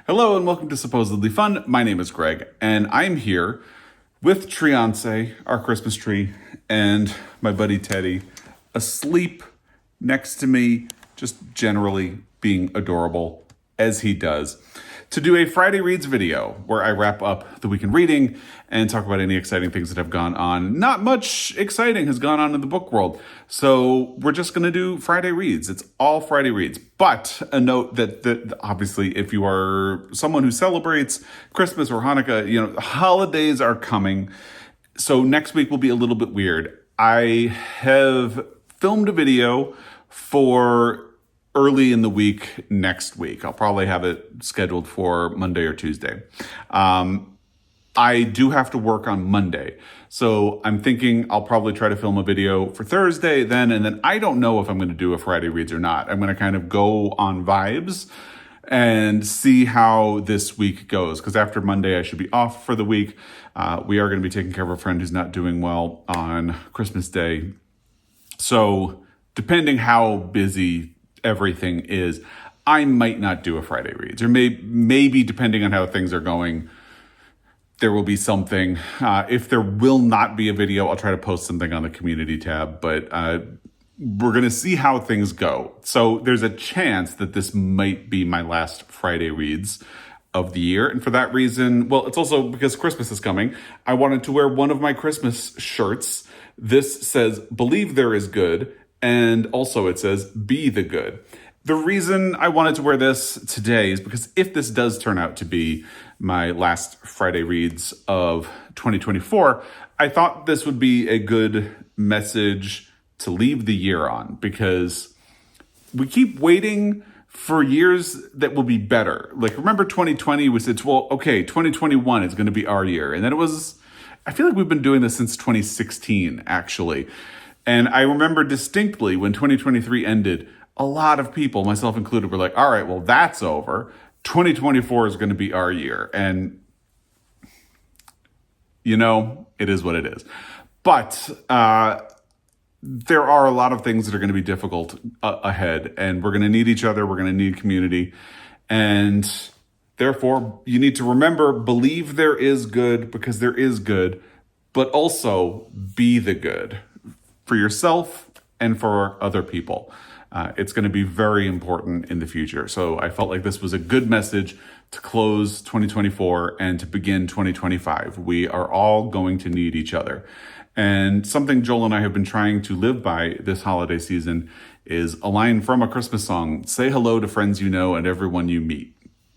Hello and welcome to Supposedly Fun. My name is Greg, and I'm here with Treance, our Christmas tree, and my buddy Teddy, asleep next to me, just generally being adorable as he does, to do a Friday Reads video where I wrap up the week in reading and talk about any exciting things that have gone on. Not much exciting has gone on in the book world, so we're just going to do Friday Reads. It's all Friday Reads. But a note that obviously if you are someone who celebrates Christmas or Hanukkah, the holidays are coming. So next week will be a little bit weird. I have filmed a video for early in the week next week. I'll probably have it scheduled for Monday or Tuesday. I do have to work on Monday. So I'm thinking I'll probably try to film a video for Thursday then, and then I don't know if I'm going to do a Friday Reads or not. I'm going to kind of go on vibes and see how this week goes. Because after Monday, I should be off for the week. We are going to be taking care of a friend who's not doing well on Christmas Day. So depending how busy everything is, I might not do a Friday Reads, or maybe depending on how things are going, there will be something. If there will not be a video, I'll try to post something on the community tab, but we're going to see how things go. So there's a chance that this might be my last Friday Reads of the year. And for that reason, well, it's also because Christmas is coming, I wanted to wear one of my Christmas shirts. This says, "Believe there is good." And also it says, "Be the good." The reason I wanted to wear this today is because if this does turn out to be my last Friday Reads of 2024, I thought this would be a good message to leave the year on, because we keep waiting for years that will be better. Like, remember 2020 was, 2021 is going to be our year. And then I feel like we've been doing this since 2016, actually. And I remember distinctly when 2023 ended, a lot of people, myself included, were like, all right, well, that's over. 2024 is going to be our year. And, it is what it is. But there are a lot of things that are going to be difficult ahead. And we're going to need each other. We're going to need community. And therefore, you need to remember, believe there is good because there is good, but also be the good for yourself and for other people. It's going to be very important in the future. So I felt like this was a good message to close 2024 and to begin 2025. We are all going to need each other. And something Joel and I have been trying to live by this holiday season is a line from a Christmas song: "Say hello to friends you know and everyone you meet."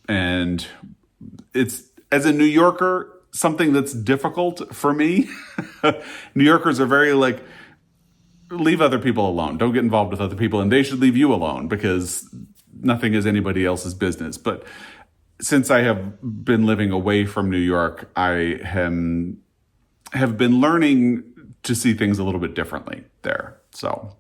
And it's, as a New Yorker, something that's difficult for me. New Yorkers are very leave other people alone. Don't get involved with other people, and they should leave you alone because nothing is anybody else's business. But since I have been living away from New York, I have been learning to see things a little bit differently there. So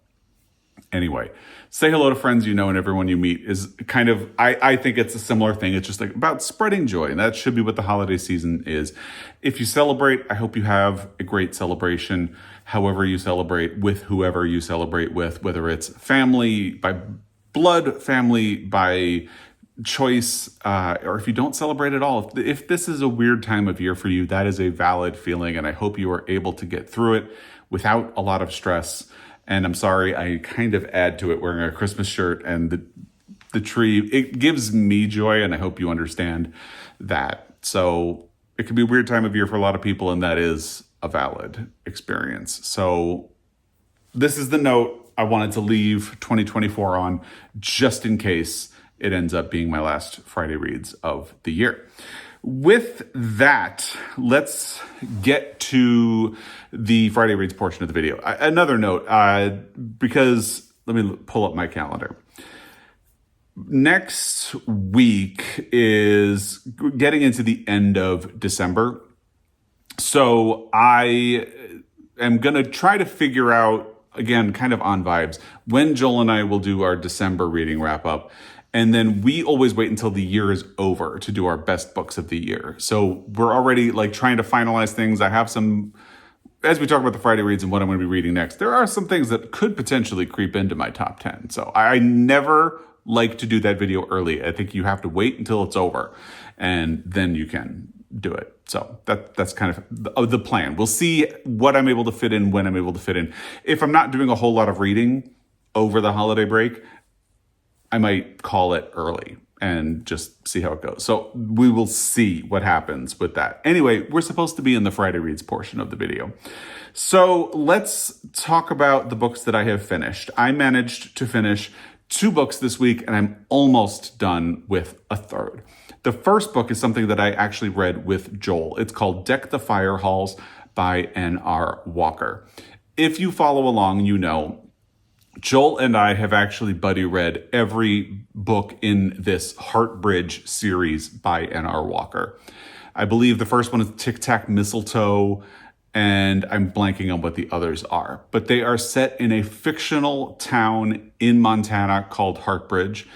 anyway, say hello to friends you know and everyone you meet is kind of, I think it's a similar thing. It's just about spreading joy, and that should be what the holiday season is. If you celebrate, I hope you have a great celebration, however you celebrate, with whoever you celebrate with, whether it's family by blood, family by choice, or if you don't celebrate at all. If this is a weird time of year for you, that is a valid feeling, and I hope you are able to get through it without a lot of stress. And I'm sorry, I kind of add to it wearing a Christmas shirt and the tree. It gives me joy, and I hope you understand that. So it can be a weird time of year for a lot of people, and that is a valid experience. So this is the note I wanted to leave 2024 on, just in case it ends up being my last Friday Reads of the year. With that, let's get to the Friday Reads portion of the video. Another note, because let me pull up my calendar. Next week is getting into the end of December. So I am going to try to figure out, again, kind of on vibes, when Joel and I will do our December reading wrap up. And then we always wait until the year is over to do our best books of the year. So we're already trying to finalize things. I have some, as we talk about the Friday Reads and what I'm going to be reading next, there are some things that could potentially creep into my top 10. So I never like to do that video early. I think you have to wait until it's over, and then you can do it. So that's kind of the plan. We'll see what I'm able to fit in, when I'm able to fit in. If I'm not doing a whole lot of reading over the holiday break, I might call it early and just see how it goes. So we will see what happens with that. Anyway, we're supposed to be in the Friday Reads portion of the video. So let's talk about the books that I have finished. I managed to finish 2 books this week, and I'm almost done with a third. The first book is something that I actually read with Joel. It's called Deck the Fire Halls by N.R. Walker. If you follow along, you know Joel and I have actually buddy read every book in this Heartbridge series by N.R. Walker. I believe the first one is Tic Tac Mistletoe, and I'm blanking on what the others are. But they are set in a fictional town in Montana called Heartbridge.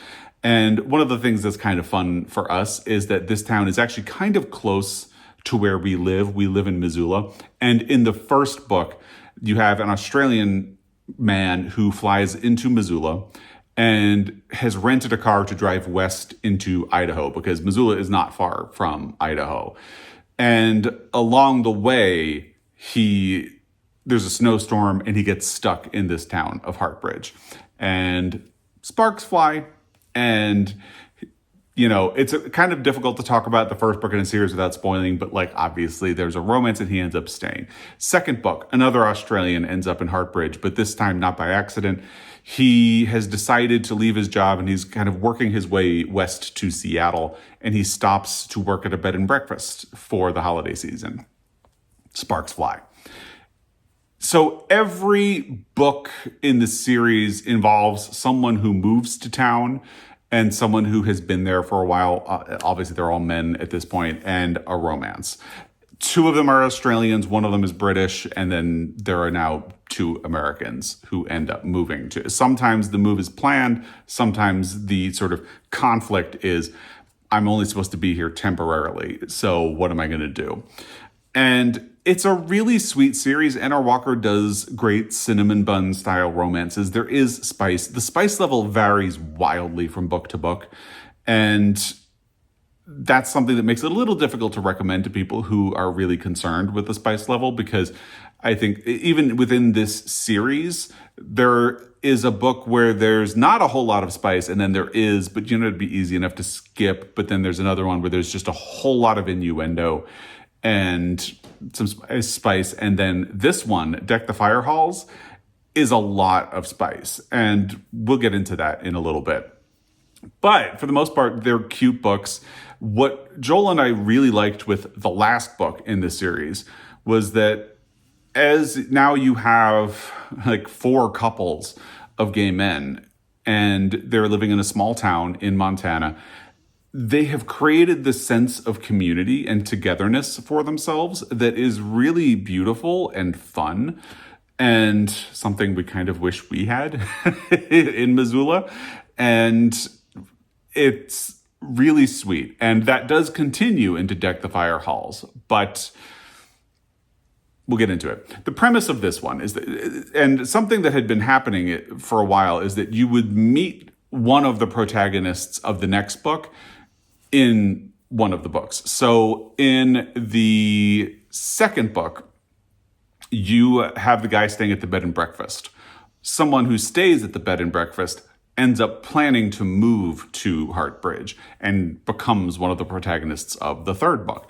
And one of the things that's kind of fun for us is that this town is actually kind of close to where we live. We live in Missoula. And in the first book, you have an Australian man who flies into Missoula and has rented a car to drive west into Idaho, because Missoula is not far from Idaho. And along the way, there's a snowstorm and he gets stuck in this town of Heartbridge, and sparks fly. And it's kind of difficult to talk about the first book in a series without spoiling, but obviously there's a romance and he ends up staying. Second book, another Australian ends up in Heartbridge, but this time not by accident. He has decided to leave his job and he's kind of working his way west to Seattle, and he stops to work at a bed and breakfast for the holiday season. Sparks fly. So every book in the series involves someone who moves to town and someone who has been there for a while. Obviously, they're all men at this point, and a romance. 2 of them are Australians, 1 of them is British, and then there are now 2 Americans who end up moving to. Sometimes the move is planned. Sometimes the sort of conflict is, I'm only supposed to be here temporarily, so what am I going to do? And it's a really sweet series. N.R. Walker does great cinnamon bun style romances. There is spice. The spice level varies wildly from book to book. And that's something that makes it a little difficult to recommend to people who are really concerned with the spice level, because I think even within this series, there is a book where there's not a whole lot of spice, and then there is, but it'd be easy enough to skip. But then there's another one where there's just a whole lot of innuendo and some spice. And then this one, Deck the Fire Halls, is a lot of spice. And we'll get into that in a little bit. But for the most part, they're cute books. What Joel and I really liked with the last book in this series was that as now you have 4 couples of gay men, and they're living in a small town in Montana, they have created this sense of community and togetherness for themselves that is really beautiful and fun, and something we kind of wish we had in Missoula. And it's really sweet. And that does continue into Deck the Fire Halls, but we'll get into it. The premise of this one is that, and something that had been happening for a while, is that you would meet one of the protagonists of the next book in one of the books. So in the second book, you have the guy staying at the bed and breakfast. Someone who stays at the bed and breakfast ends up planning to move to Heartbridge and becomes one of the protagonists of the third book.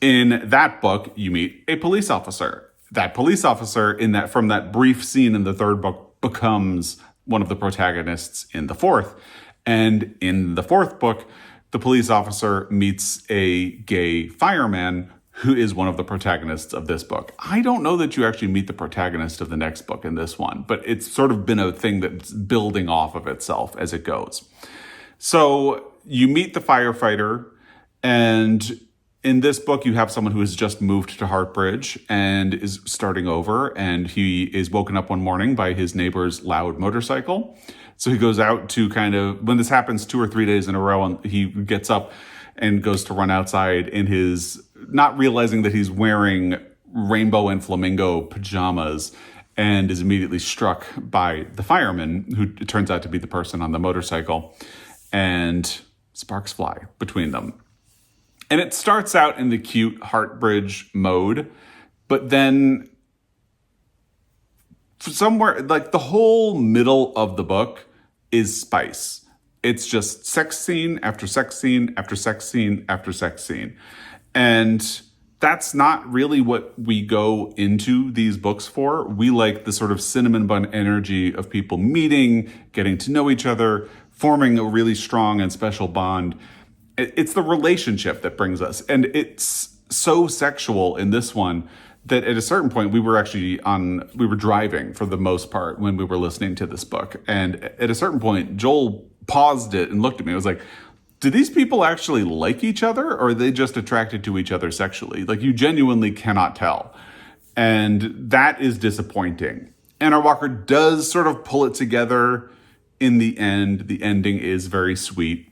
In that book, you meet a police officer. That police officer, from that brief scene in the third book, becomes one of the protagonists in the fourth. And in the fourth book, the police officer meets a gay fireman who is one of the protagonists of this book. I don't know that you actually meet the protagonist of the next book in this one, but it's sort of been a thing that's building off of itself as it goes. So you meet the firefighter, and in this book, you have someone who has just moved to Heartbridge and is starting over, and he is woken up one morning by his neighbor's loud motorcycle. So he goes out to when this happens 2 or 3 days in a row, and he gets up and goes to run outside in his, not realizing that he's wearing rainbow and flamingo pajamas, and is immediately struck by the fireman, who turns out to be the person on the motorcycle, and sparks fly between them. And it starts out in the cute Heartbridge mode, but then somewhere, like the whole middle of the book is spice. It's just sex scene after sex scene after sex scene after sex scene. And that's not really what we go into these books for. We like the sort of cinnamon bun energy of people meeting, getting to know each other, forming a really strong and special bond. It's the relationship that brings us. And it's so sexual in this one that at a certain point we were driving for the most part when we were listening to this book. And at a certain point, Joel paused it and looked at me. I was like, do these people actually like each other, or are they just attracted to each other sexually? Like, you genuinely cannot tell. And that is disappointing. Anna Walker does sort of pull it together in the end. The ending is very sweet.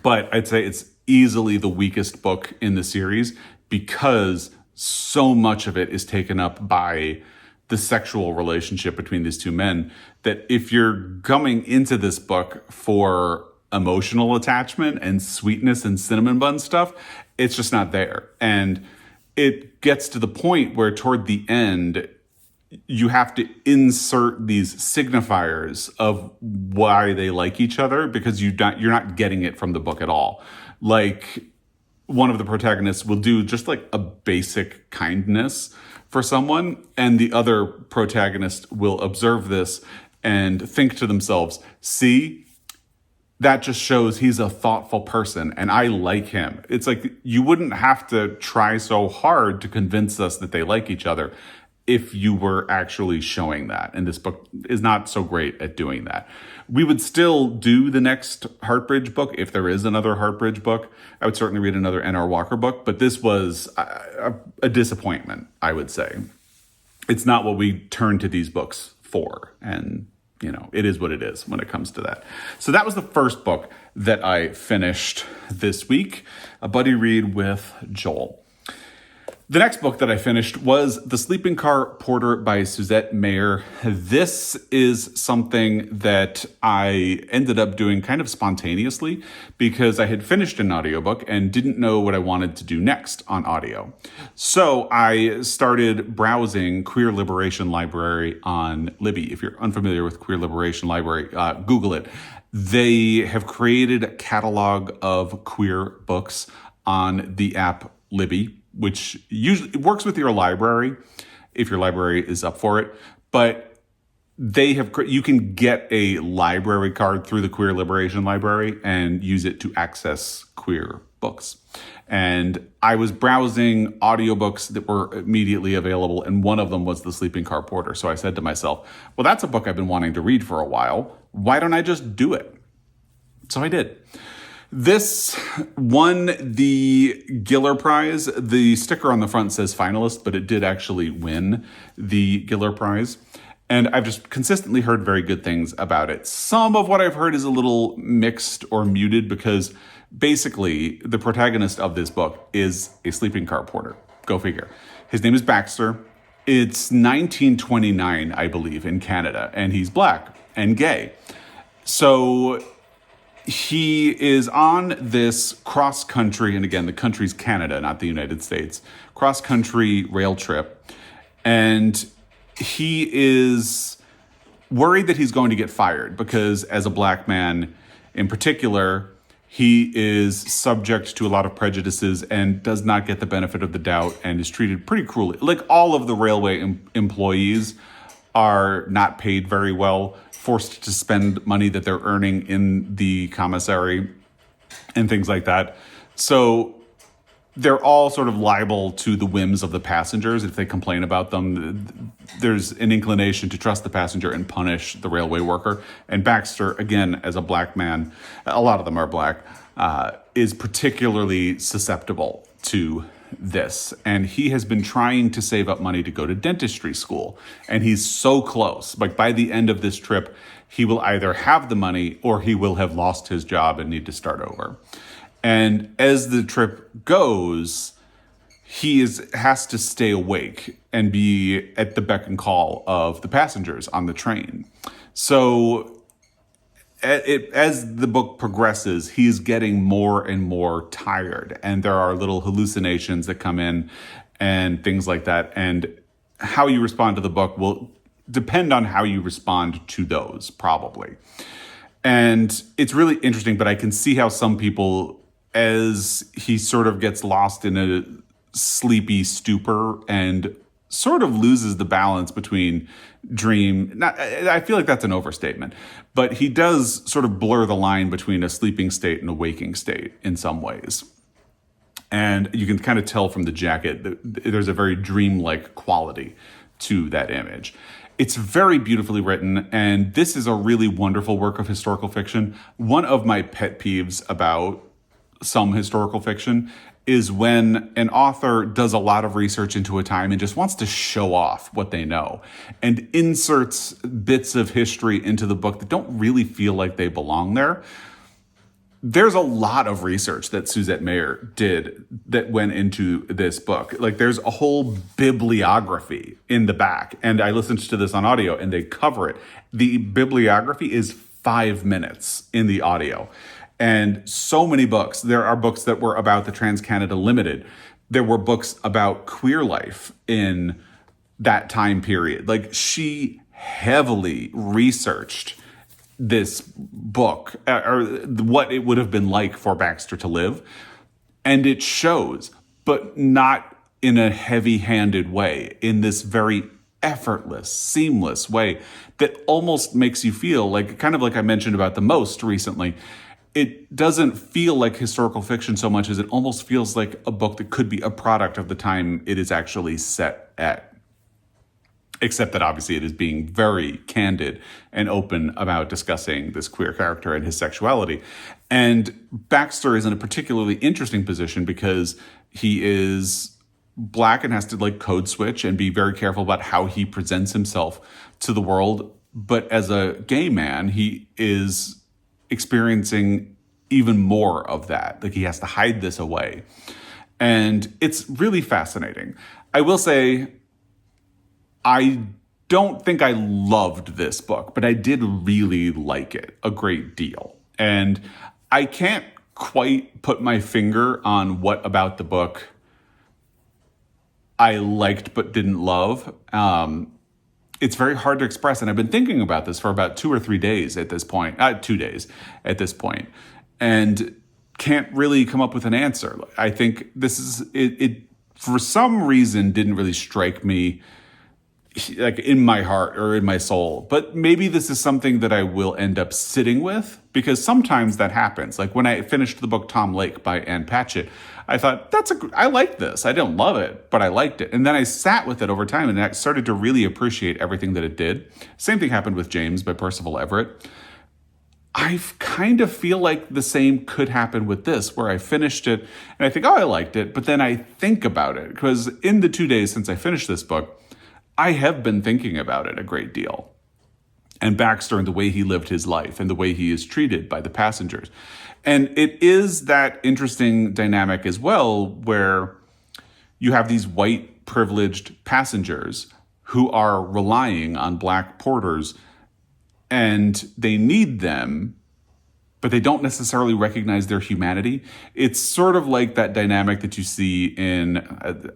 But I'd say it's easily the weakest book in the series because so much of it is taken up by the sexual relationship between these two men, that if you're coming into this book for emotional attachment and sweetness and cinnamon bun stuff, it's just not there. And it gets to the point where toward the end, you have to insert these signifiers of why they like each other, because you're not getting it from the book at all. Like, one of the protagonists will do just like a basic kindness for someone, and the other protagonist will observe this and think to themselves, see, that just shows he's a thoughtful person and I like him. It's like, you wouldn't have to try so hard to convince us that they like each other if you were actually showing that. And this book is not so great at doing that. We would still do the next Heartbridge book if there is another Heartbridge book. I would certainly read another N.R. Walker book, but this was a disappointment, I would say. It's not what we turn to these books for. And, it is what it is when it comes to that. So that was the first book that I finished this week, a buddy read with Joel. The next book that I finished was The Sleeping Car Porter by Suzette Mayer. This is something that I ended up doing kind of spontaneously because I had finished an audiobook and didn't know what I wanted to do next on audio. So I started browsing Queer Liberation Library on Libby. If you're unfamiliar with Queer Liberation Library, Google it. They have created a catalog of queer books on the app Libby, which usually works with your library if your library is up for it. But you can get a library card through the Queer Liberation Library and use it to access queer books. And I was browsing audiobooks that were immediately available, and one of them was The Sleeping Car Porter. So I said to myself, well, that's a book I've been wanting to read for a while. Why don't I just do it? So I did. This won the Giller Prize. The sticker on the front says finalist, but it did actually win the Giller Prize. And I've just consistently heard very good things about it. Some of what I've heard is a little mixed or muted because basically the protagonist of this book is a sleeping car porter. Go figure. His name is Baxter. It's 1929, I believe, in Canada, and he's black and gay. So he is on this cross-country, and again, the country's Canada, not the United States, cross-country rail trip. And he is worried that he's going to get fired because as a black man in particular, he is subject to a lot of prejudices and does not get the benefit of the doubt and is treated pretty cruelly. Like all of the railway employees are not paid very well, forced to spend money that they're earning in the commissary and things like that. So they're all sort of liable to the whims of the passengers. If they complain about them, there's an inclination to trust the passenger and punish the railway worker. And Baxter, again, as a black man, a lot of them are black, is particularly susceptible to this. And he has been trying to save up money to go to dentistry school. And he's so close. Like by the end of this trip, he will either have the money or he will have lost his job and need to start over. And as the trip goes, has to stay awake and be at the beck and call of the passengers on the train. So as the book progresses, he's getting more and more tired, and there are little hallucinations that come in and things like that. And how you respond to the book will depend on how you respond to those, probably. And it's really interesting, but I can see how some people, as he sort of gets lost in a sleepy stupor and sort of loses the balance between I feel like that's an overstatement, but he does sort of blur the line between a sleeping state and a waking state in some ways. And you can kind of tell from the jacket that there's a very dreamlike quality to that image. It's very beautifully written, and this is a really wonderful work of historical fiction. One of my pet peeves about some historical fiction is when an author does a lot of research into a time and just wants to show off what they know and inserts bits of history into the book that don't really feel like they belong there. There's a lot of research that Suzette Mayer did that went into this book. Like, there's a whole bibliography in the back, and I listened to this on audio and they cover it. The bibliography is 5 minutes in the audio. And so many books. There are books that were about the Trans-Canada Limited. There were books about queer life in that time period. Like, she heavily researched this book, or what it would have been like for Baxter to live. And it shows, but not in a heavy-handed way, in this very effortless, seamless way that almost makes you feel like, kind of like I mentioned about The Most recently, it doesn't feel like historical fiction so much as it almost feels like a book that could be a product of the time it is actually set at. Except that obviously it is being very candid and open about discussing this queer character and his sexuality. And Baxter is in a particularly interesting position because he is Black and has to like code switch and be very careful about how he presents himself to the world. But as a gay man, he is experiencing even more of that. Like, he has to hide this away. And it's really fascinating. I will say, I don't think I loved this book, but I did really like it a great deal. And I can't quite put my finger on what about the book I liked but didn't love. It's very hard to express, and I've been thinking about this for about 2 or 3 days at this point, 2 days at this point, and can't really come up with an answer. I think this is, it for some reason didn't really strike me like in my heart or in my soul, but maybe this is something that I will end up sitting with, because sometimes that happens. Like when I finished the book Tom Lake by Ann Patchett, I thought, I like this. I didn't love it, but I liked it. And then I sat with it over time and I started to really appreciate everything that it did. Same thing happened with James by Percival Everett. I kind of feel like the same could happen with this, where I finished it and I think, oh, I liked it. But then I think about it, because in the 2 days since I finished this book, I have been thinking about it a great deal. And Baxter and the way he lived his life and the way he is treated by the passengers. And it is that interesting dynamic as well, where you have these white privileged passengers who are relying on Black porters, and they need them, but they don't necessarily recognize their humanity. It's sort of like that dynamic that you see in,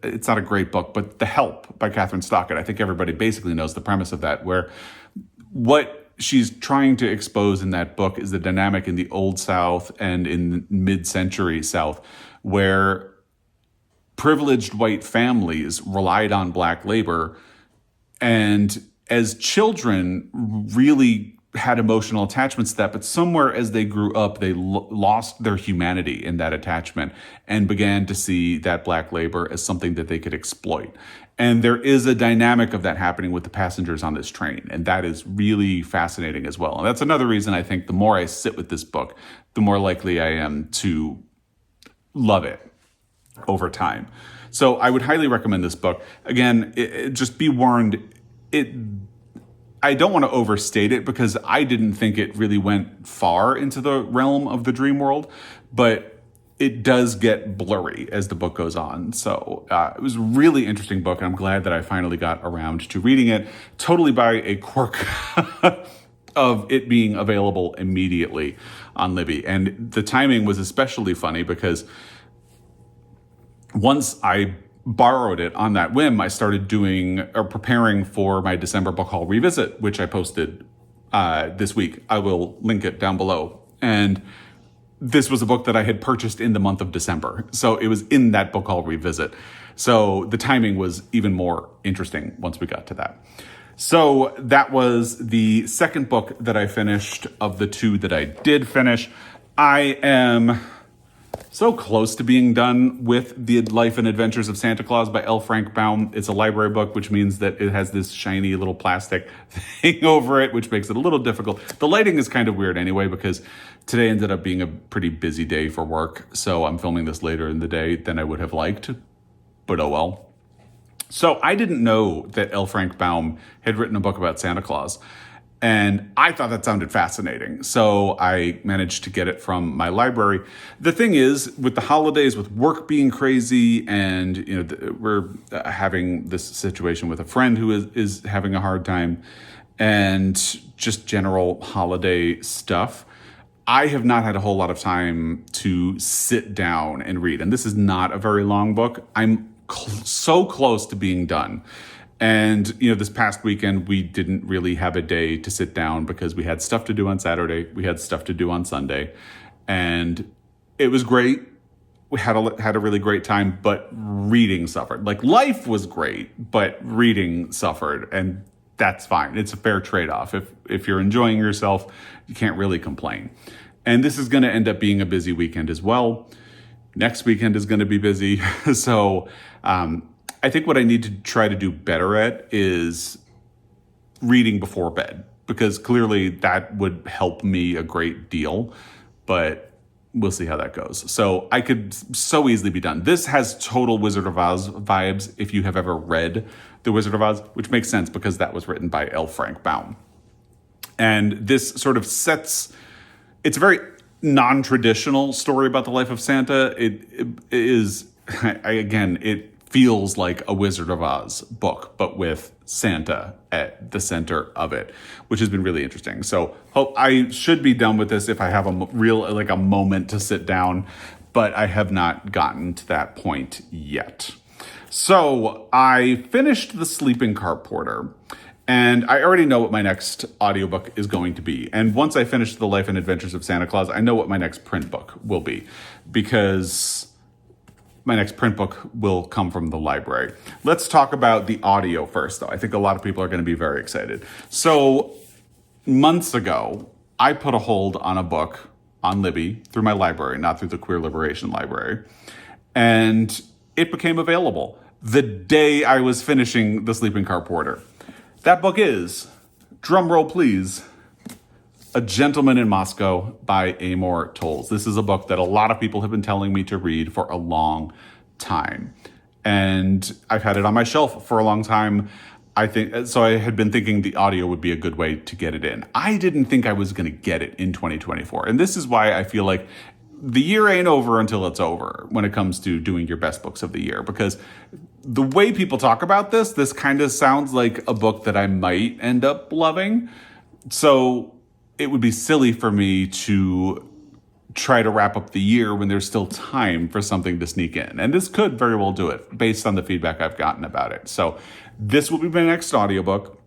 it's not a great book, but The Help by Catherine Stockett. I think everybody basically knows the premise of that, where what she's trying to expose in that book is the dynamic in the Old South and in mid-century South, where privileged white families relied on Black labor, and as children really had emotional attachments to that, but somewhere as they grew up, they lost their humanity in that attachment and began to see that Black labor as something that they could exploit. And there is a dynamic of that happening with the passengers on this train, and that is really fascinating as well. And that's another reason I think the more I sit with this book, the more likely I am to love it over time. So I would highly recommend this book. Again, just be warned, I don't want to overstate it, because I didn't think it really went far into the realm of the dream world, but it does get blurry as the book goes on. So it was a really interesting book, and I'm glad that I finally got around to reading it, totally by a quirk of it being available immediately on Libby. And the timing was especially funny because once I borrowed it on that whim, I started preparing for my December book haul revisit, which I posted this week. I will link it down below. And this was a book that I had purchased in the month of December. So it was in that book haul revisit. So the timing was even more interesting once we got to that. So that was the second book that I finished of the two that I did finish. I am so close to being done with The Life and Adventures of Santa Claus by L. Frank Baum. It's a library book, which means that it has this shiny little plastic thing over it, which makes it a little difficult. The lighting is kind of weird anyway, because today ended up being a pretty busy day for work. So I'm filming this later in the day than I would have liked, but oh well. So I didn't know that L. Frank Baum had written a book about Santa Claus. And I thought that sounded fascinating. So I managed to get it from my library. The thing is, with the holidays, with work being crazy, and we're having this situation with a friend who is having a hard time, and just general holiday stuff, I have not had a whole lot of time to sit down and read. And this is not a very long book. I'm so close to being done. And, this past weekend, we didn't really have a day to sit down because we had stuff to do on Saturday. We had stuff to do on Sunday. And it was great. We had a really great time, but reading suffered. Like, life was great, but reading suffered. And that's fine. It's a fair trade-off. If you're enjoying yourself, you can't really complain. And this is going to end up being a busy weekend as well. Next weekend is going to be busy. So, I think what I need to try to do better at is reading before bed, because clearly that would help me a great deal, but we'll see how that goes. So I could so easily be done. This has total Wizard of Oz vibes if you have ever read The Wizard of Oz, which makes sense because that was written by L. Frank Baum. And this sort of it's a very non-traditional story about the life of Santa. It is, it feels like a Wizard of Oz book, but with Santa at the center of it, which has been really interesting. So I should be done with this if I have a moment to sit down, but I have not gotten to that point yet. So I finished The Sleeping Car Porter, and I already know what my next audiobook is going to be. And once I finish The Life and Adventures of Santa Claus, I know what my next print book will be, because my next print book will come from the library. Let's talk about the audio first, though. I think a lot of people are going to be very excited. So months ago, I put a hold on a book on Libby through my library, not through the Queer Liberation Library. And it became available the day I was finishing The Sleeping Car Porter. That book is, drum roll please, A Gentleman in Moscow by Amor Towles. This is a book that a lot of people have been telling me to read for a long time. And I've had it on my shelf for a long time. I had been thinking the audio would be a good way to get it in. I didn't think I was going to get it in 2024. And this is why I feel like the year ain't over until it's over when it comes to doing your best books of the year. Because the way people talk about this kind of sounds like a book that I might end up loving. So it would be silly for me to try to wrap up the year when there's still time for something to sneak in. And this could very well do it based on the feedback I've gotten about it. So this will be my next audiobook.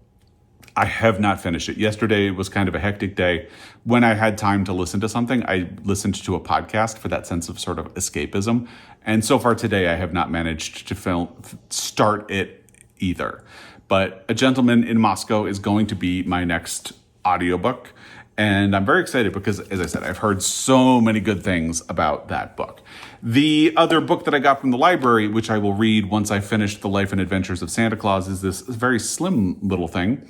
I have not finished it. Yesterday was kind of a hectic day. When I had time to listen to something, I listened to a podcast for that sense of sort of escapism. And so far today, I have not managed to start it either. But A Gentleman in Moscow is going to be my next audiobook. And I'm very excited because, as I said, I've heard so many good things about that book. The other book that I got from the library, which I will read once I finish The Life and Adventures of Santa Claus, is this very slim little thing.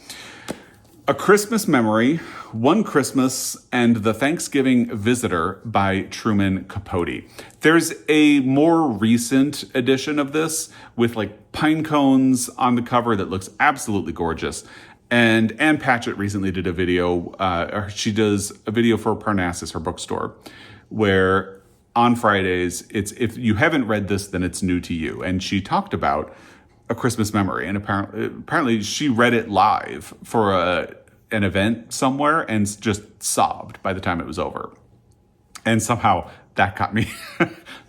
A Christmas Memory, One Christmas, and the Thanksgiving Visitor by Truman Capote. There's a more recent edition of this with like pine cones on the cover that looks absolutely gorgeous. And Ann Patchett recently did a video, she does a video for Parnassus, her bookstore, where on Fridays. It's, if you haven't read this, then it's new to you. And she talked about A Christmas Memory, and apparently she read it live for an event somewhere and just sobbed by the time it was over. And somehow that got me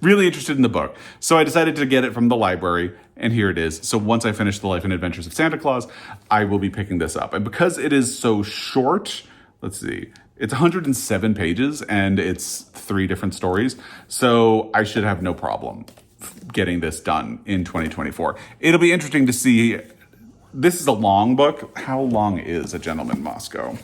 really interested in the book. So I decided to get it from the library, and here it is. So once I finish The Life and Adventures of Santa Claus, I will be picking this up. And because it is so short, let's see, it's 107 pages and it's 3 different stories. So I should have no problem getting this done in 2024. It'll be interesting to see. This is a long book. How long is A Gentleman Must Go?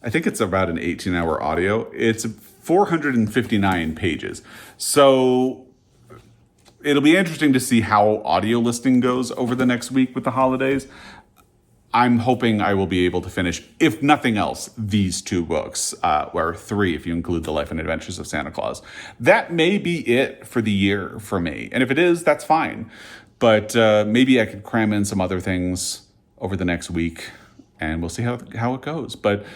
I think it's about an 18-hour audio. It's 459 pages. So it'll be interesting to see how audio listing goes over the next week with the holidays. I'm hoping I will be able to finish, if nothing else, these 2 books, or 3 if you include The Life and Adventures of Santa Claus. That may be it for the year for me. And if it is, that's fine. But maybe I could cram in some other things over the next week, and we'll see how it goes. But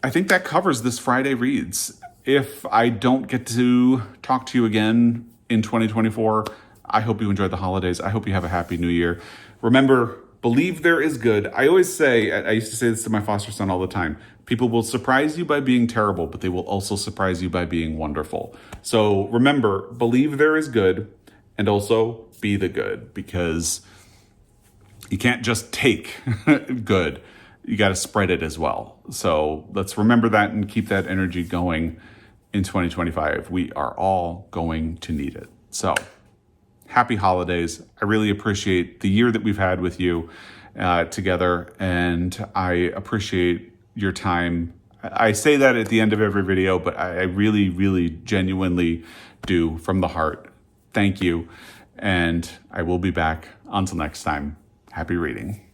I think that covers this Friday Reads. If I don't get to talk to you again in 2024, I hope you enjoyed the holidays. I hope you have a happy new year. Remember, believe there is good. I always say, I used to say this to my foster son all the time, people will surprise you by being terrible, but they will also surprise you by being wonderful. So remember, believe there is good, and also be the good, because you can't just take good. You got to spread it as well. So let's remember that and keep that energy going in 2025. We are all going to need it. So happy holidays. I really appreciate the year that we've had with you together, and I appreciate your time. I say that at the end of every video, but I really, really genuinely do from the heart. Thank you. And I will be back. Until next time, happy reading.